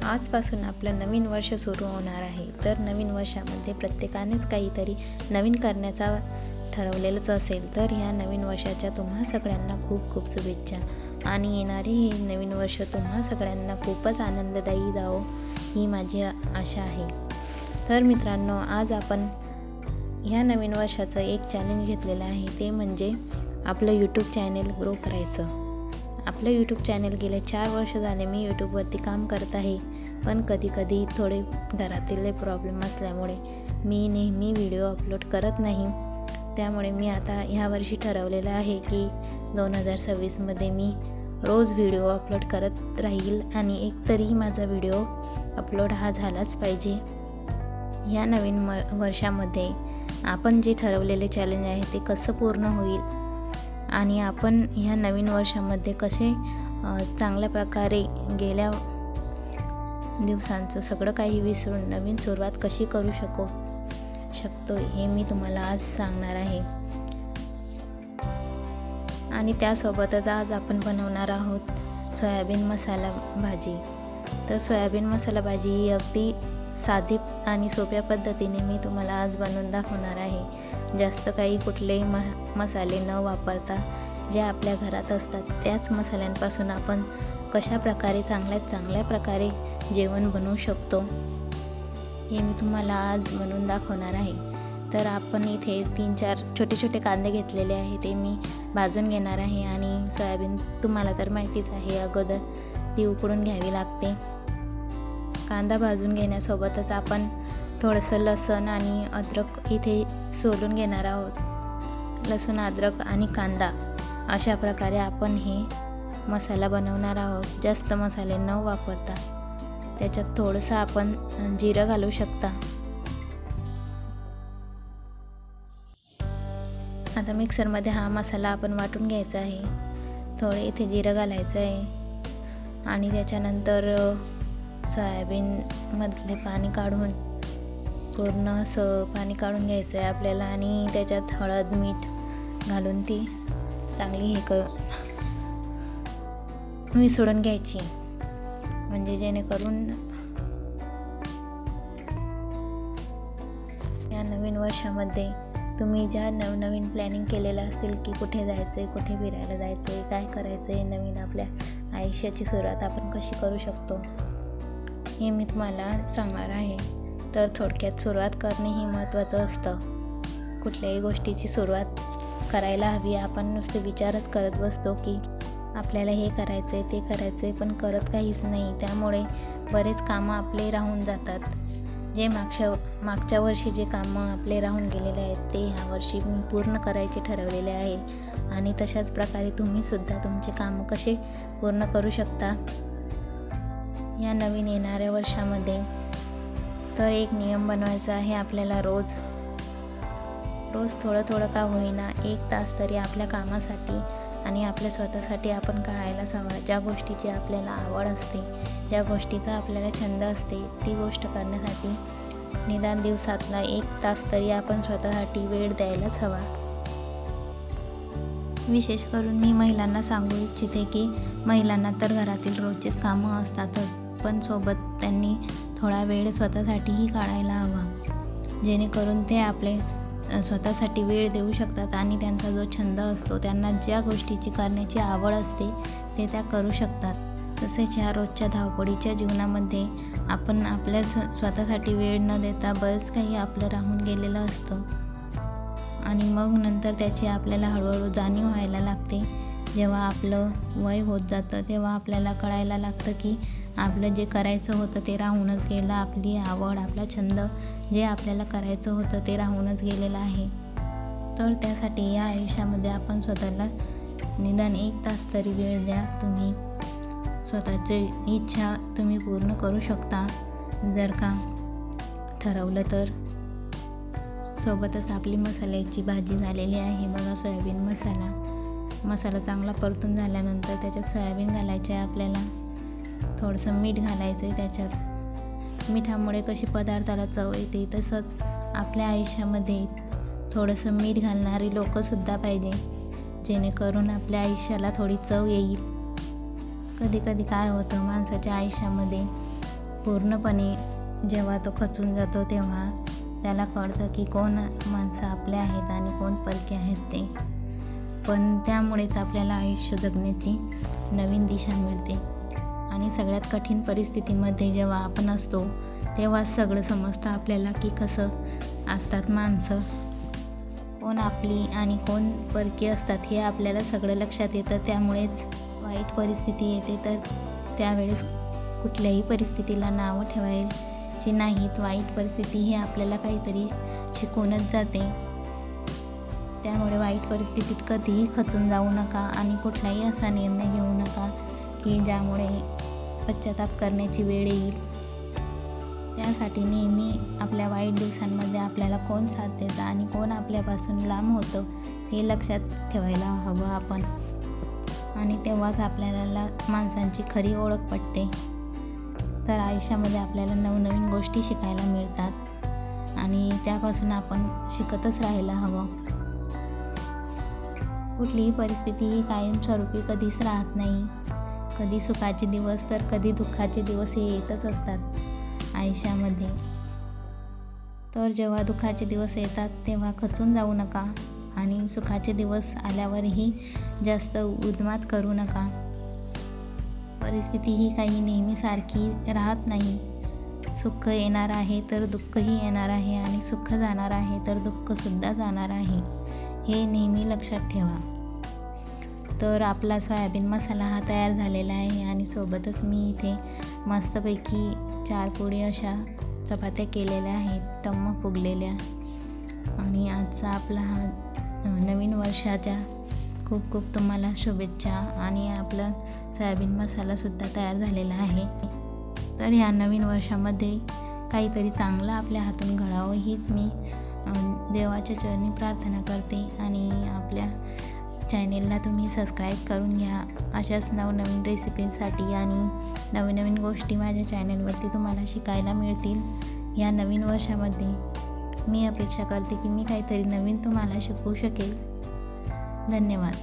आजपासून आपलं नवीन वर्ष सुरू होणार आहे. तर नवीन वर्षामध्ये प्रत्येकानेच काहीतरी नवीन करण्याचा ठरवलेलंच असेल. तर ह्या नवीन वर्षाच्या तुम्हा सगळ्यांना खूप खूप शुभेच्छा आणि येणारे हे नवीन वर्ष तुम्हा सगळ्यांना खूपच आनंददायी जावो ही माझी आशा आहे. तर मित्रांनो, आज आपण ह्या नवीन वर्षाचं एक चॅलेंज घेतलेलं आहे, ते म्हणजे आपलं यूट्यूब चॅनेल ग्रो करायचं. आपलं यूट्यूब चॅनेल गेले 4 वर्ष झाले मी यूट्यूबवरती काम करत आहे, पण कधी थोडे घरातील प्रॉब्लेम असल्यामुळे मी नेहमी व्हिडिओ अपलोड करत नाही. त्यामुळे मी आता ह्या वर्षी ठरवलेलं आहे की 2026मध्ये मी रोज व्हिडिओ अपलोड करत राहील आणि एकतरी माझा व्हिडिओ अपलोड हा झालाच पाहिजे. ह्या नवीन वर्षामध्ये आपण जे ठरवलेले चॅलेंज आहे ते कसं पूर्ण होईल आणि आपण ह्या नवीन वर्षामध्ये कसे चांगल्या प्रकारे गेल्या दिवसांचं सगळं काही विसरून नवीन सुरुवात कशी करू शकतो हे मी तुम्हाला आज सांगणार आहे. आणि त्यासोबतच आज आपण बनवणार आहोत सोयाबीन मसाला भाजी. तर सोयाबीन मसाला भाजी ही अगदी साधी आणि सोप्या पद्धतीने मी तुम्हाला आज बनवून दाखवणार आहे. जास्त काही कुठलेही मसाले न वापरता जे आपल्या घरात असतात त्याच मसाल्यांपासून आपण कशा प्रकारे चांगल्या प्रकारे जेवण बनवू शकतो हे मी तुम्हाला आज बनवून दाखवणार आहे. तर आपण इथे 3-4 छोटे कांदे घेतलेले आहे, ते मी भाजून घेणार आहे. आणि सोयाबीन तुम्हाला तर माहितीच आहे, अगोदर ती उकडून घ्यावी लागते. कांदा भाजून घेण्यासोबतच आपण थोडंसं लसूण आणि अद्रक इथे सोलून घेणार आहोत. लसूण, अद्रक आणि कांदा अशा प्रकारे आपण हे मसाला बनवणार आहोत. जास्त मसाले न वापरता त्याच्यात थोडंसं आपण जिरं घालू शकता. आता मिक्सरमध्ये हा मसाला आपण वाटून घ्यायचा आहे. थोडे इथे जिरं घालायचं आहे आणि त्याच्यानंतर सोयाबीनमधले पाणी काढून पूर्ण असं पाणी काढून घ्यायचं आहे आपल्याला आणि त्याच्यात हळद, मीठ घालून ती चांगली मिसळून घ्यायची. म्हणजे जेणेकरून या नवीन वर्षामध्ये तुम्ही ज्या नवीन प्लॅनिंग केलेलं असतील की कुठे जायचं आहे, कुठे फिरायला जायचं आहे, काय करायचं आहे, नवीन आपल्या आयुष्याची सुरुवात आपण कशी करू शकतो हे मी तुम्हाला सांगणार आहे. तर थोडक्यात सुरुवात करणे ही महत्त्वाचं असतं. कुठल्याही गोष्टीची सुरुवात करायला हवी. आपण नुसते विचारच करत बसतो की आपल्याला हे करायचं आहे, ते करायचं आहे, पण करत काहीच नाही. त्यामुळे बरेच कामं आपले राहून जातात. जे मागच्या वर्षी जे कामं आपले राहून गेलेले आहेत ते ह्या वर्षी मी पूर्ण करायचे ठरवलेले आहे. आणि तशाच प्रकारे तुम्हीसुद्धा तुमचे कामं कसे पूर्ण करू शकता या नवीन येणाऱ्या वर्षामध्ये. तर एक नियम बनवायचा आहे आपल्याला. रोज थोडं का होईना 1 तास तरी आपल्या कामासाठी आणि आपल्या स्वतःसाठी आपण काढायलाच हवा. ज्या गोष्टीची आपल्याला आवड असते, ज्या गोष्टीचा आपल्याला छंद असते, ती गोष्ट करण्यासाठी निदान दिवसातला 1 तास तरी आपण स्वतःसाठी वेळ द्यायलाच हवा. विशेष करून मी महिलांना सांगू इच्छिते की महिलांना तर घरातील रोजचीच कामं असतातच, पण सोबत त्यांनी थोडा वेळ स्वतःसाठीही काढायला हवा. जेणेकरून ते आपले स्वतःसाठी वेळ देऊ शकतात आणि त्यांचा जो छंद असतो, त्यांना ज्या गोष्टीची करण्याची आवड असते ते त्या करू शकतात. तसेच ह्या रोजच्या धावपळीच्या जीवनामध्ये आपण आपल्या स्वतःसाठी वेळ न देता बरंच काही आपलं राहून गेलेलं असतं आणि मग नंतर त्याची आपल्याला हळूहळू जाणीव व्हायला लागते. जेव्हा आपलं वय होत जातं तेव्हा आपल्याला कळायला लागतं की आपलं जे करायचं होतं ते राहूनच गेलं. आपली आवड, आपला छंद जे आपल्याला करायचं होतं ते राहूनच गेलेलं आहे. तर त्यासाठी या आयुष्यामध्ये आपण स्वतःला निदान 1 तास तरी वेळ द्या. तुम्ही स्वतःची इच्छा तुम्ही पूर्ण करू शकता जर का ठरवलं तर. सोबतच आपली मसाल्याची भाजी झालेली आहे बघा. सोयाबीन मसाला चांगला परतून झाल्यानंतर त्याच्यात सोयाबीन घालायचे आहे आपल्याला. थोडंसं मीठ घालायचं आहे त्याच्यात. मिठामुळे कशी पदार्थाला चव येते, तसंच आपल्या आयुष्यामध्ये थोडंसं मीठ घालणारी लोकंसुद्धा पाहिजे, जेणेकरून आपल्या आयुष्याला थोडी चव येईल. कधी काय होतं माणसाच्या आयुष्यामध्ये पूर्णपणे जेव्हा तो खचून जातो तेव्हा त्याला कळतं की कोण माणसं आपले आहेत आणि कोण परके आहेत ते. पण त्यामुळेच आपल्याला आयुष्य जगण्याची नवीन दिशा मिळते. आणि सगळ्यात कठीण परिस्थितीमध्ये जेव्हा आपण असतो तेव्हाच सगळं समजतं आपल्याला की कसं असतात माणसं, कोण आपली आणि कोण परकी असतात हे आपल्याला सगळं लक्षात येतं. त्यामुळेच वाईट परिस्थिती येते तर त्यावेळेस कुठल्याही परिस्थितीला नावं ठेवायची नाहीत. वाईट परिस्थिती ही आपल्याला काहीतरी शिकवूनच जाते. त्यामुळे वाईट परिस्थितीत कधीही खचून जाऊ नका आणि कुठलाही असा निर्णय घेऊ नका की ज्यामुळे पश्चाताप करण्याची वेळ येईल. त्यासाठी नेहमी आपल्या वाईट दिवसांमध्ये आपल्याला कोण साथ देतं आणि कोण आपल्यापासून लांब होतं हे लक्षात ठेवायला हवं आपण. आणि तेव्हाच आपल्याला माणसांची खरी ओळख पटते. तर आयुष्यामध्ये आपल्याला नवनवीन गोष्टी शिकायला मिळतात आणि त्यापासून आपण शिकतच राहायला हवं. कुठलीही परिस्थिती ही कायमस्वरूपी कधीच राहत नाही. कधी सुखाचे दिवस तर कधी दुःखाचे दिवस हे येतच असतात आयुष्यामध्ये. तर जेव्हा दुःखाचे दिवस येतात तेव्हा खचून जाऊ नका आणि सुखाचे दिवस आल्यावरही जास्त उद्मात करू नका. परिस्थिती ही काही नेहमी सारखी राहत नाही. सुख येणार आहे तर दुःखही येणार आहे आणि सुख जाणार आहे तर दुःखसुद्धा जाणार आहे, हे नेहमी लक्षात ठेवा. तर आपला सोयाबीन मसाला हा तयार झालेला आहे आणि सोबतच मी इथे मस्तपैकी 4 पोळी अशा चपात्या केलेल्या आहेत, टम्म फुगलेल्या. आणि आजचा आपला हा नवीन वर्षाच्या खूप खूप तुम्हाला शुभेच्छा. आणि आपला सोयाबीन मसालासुद्धा तयार झालेला आहे. तर ह्या नवीन वर्षामध्ये काहीतरी चांगलं आपल्या हातून घडावं हीच मी देवाच्या चरणी प्रार्थना करते. आणि आपल्या चॅनेलला तुम्ही सबस्क्राईब करून घ्या अशाच नवनवीन रेसिपींसाठी. आणि नवीन नवीन गोष्टी माझ्या चॅनेलवरती तुम्हाला शिकायला मिळतील. या नवीन वर्षामध्ये मी अपेक्षा करते की मी काहीतरी नवीन तुम्हाला शिकवू शकेल. धन्यवाद.